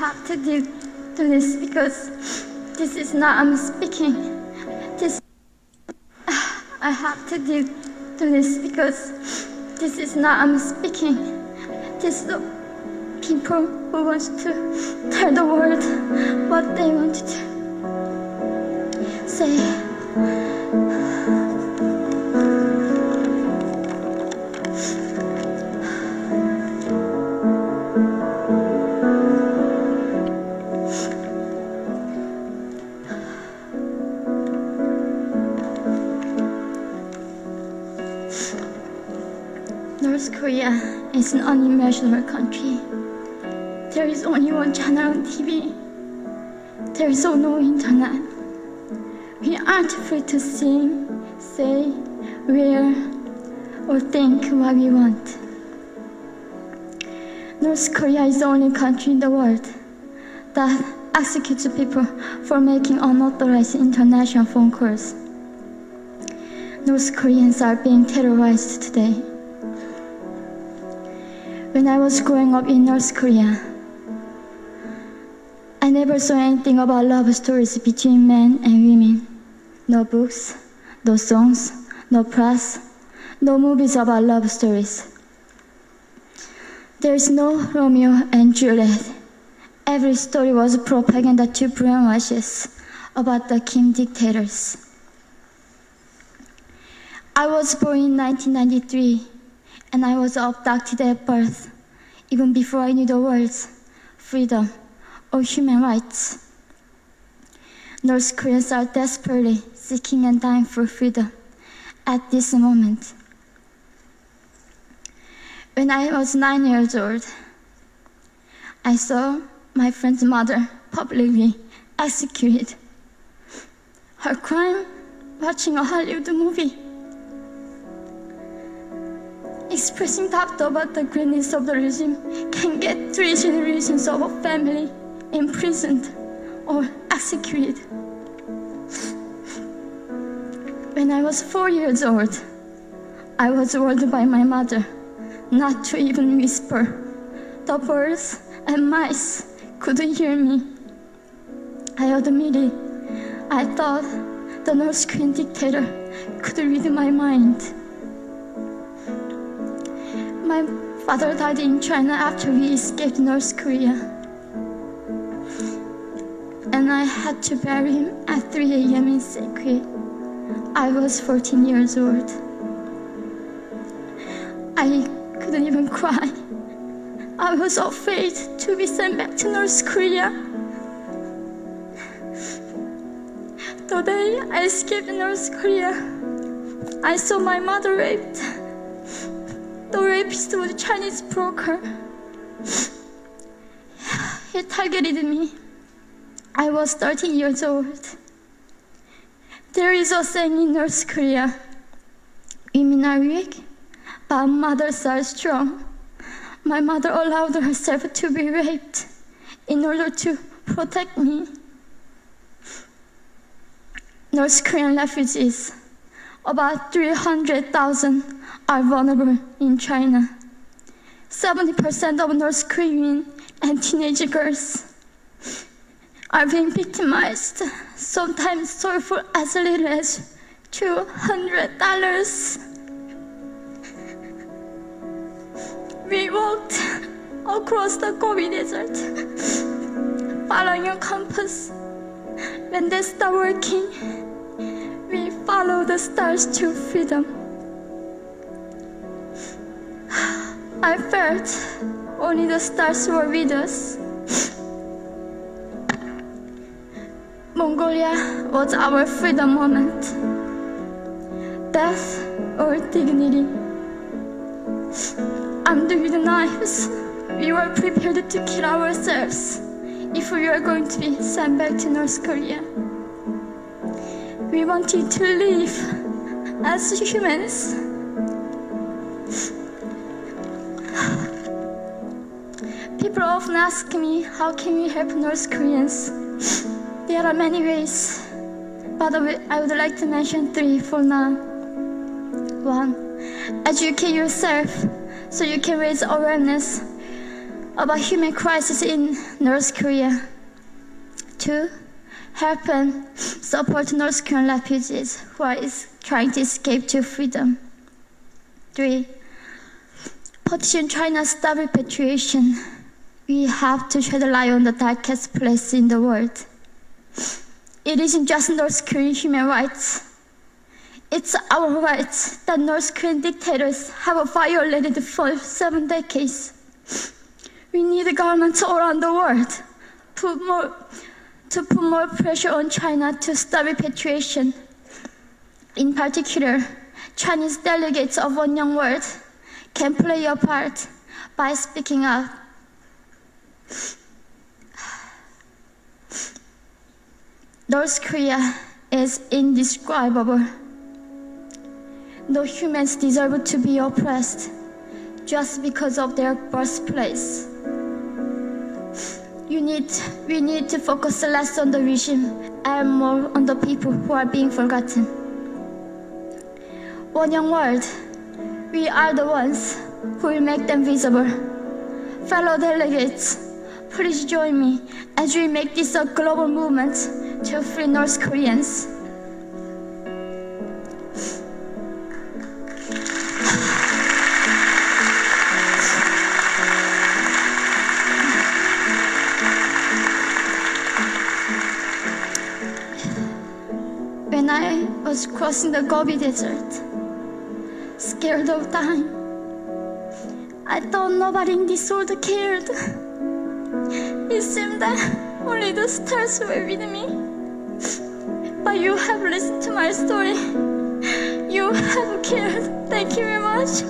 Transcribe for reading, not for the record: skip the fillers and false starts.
have to do this because this is not I'm speaking. I have to do this because this is not I'm speaking. This is the people who want to tell the world what they want to say. North Korea is an unimaginable country. There is only one channel on TV. There is no internet. We aren't free to sing, say, wear, or think what we want. North Korea is the only country in the world that executes people for making unauthorized international phone calls. North Koreans are being terrorized today. When I was growing up in North Korea, I never saw anything about love stories between men and women. No books, no songs, no press, no movies about love stories. There is no Romeo and Juliet. Every story was propaganda to brainwash us about the Kim dictators. I was born in 1993, and I was abducted at birth, even before I knew the words freedom or human rights. North Koreans are desperately seeking and dying for freedom at this moment. When I was 9 years old, I saw my friend's mother publicly executed. Her crime? Watching a Hollywood movie. Expressing doubt about the greatness of the regime can get 3 generations of a family imprisoned or executed. When I was 4 years old, I was warned by my mother not to even whisper. The birds and mice couldn't hear me. I admitted I thought the North Korean dictator could read my mind. My father died in China after we escaped North Korea, and I had to bury him at 3 a.m. in Sequoia. I was 14 years old. I couldn't even cry. I was afraid to be sent back to North Korea. The day I escaped North Korea, I saw my mother raped. The rapist was a Chinese broker. He targeted me. I was 13 years old. There is a saying in North Korea, women are weak, but mothers are strong. My mother allowed herself to be raped in order to protect me. North Korean refugees, about 300,000, are vulnerable in China. 70% of North Korean and teenage girls are being victimized, sometimes sold for as little as $200. We walked across the Gobi Desert, following a compass. When they stopped working, we followed the stars to freedom. I felt only the stars were with us. Mongolia was our freedom moment. Death or dignity. Armed with knives, we were prepared to kill ourselves if we were going to be sent back to North Korea. We wanted to live as humans. People often ask me, how can we help North Koreans? There are many ways, but I would like to mention 3 for now. 1. Educate yourself so you can raise awareness about human crisis in North Korea. 2. Help and support North Korean refugees who are trying to escape to freedom. 3. Petition China stop repatriation. We have to shed light on the darkest place in the world. It isn't just North Korean human rights. It's our rights that North Korean dictators have violated for 7 decades. We need governments all around the world to put more pressure on China to stop repatriation. In particular, Chinese delegates of One Young World can play a part by speaking out. North Korea is indescribable. No humans deserve to be oppressed just because of their birthplace. We need to focus less on the regime and more on the people who are being forgotten. One Young World, we are the ones who will make them visible. Fellow delegates, please join me as we make this a global movement to free North Koreans. When I was crossing the Gobi Desert, scared of dying, I thought nobody in this world cared. It seemed that only the stars were with me. But you have listened to my story. You have cared. Thank you very much.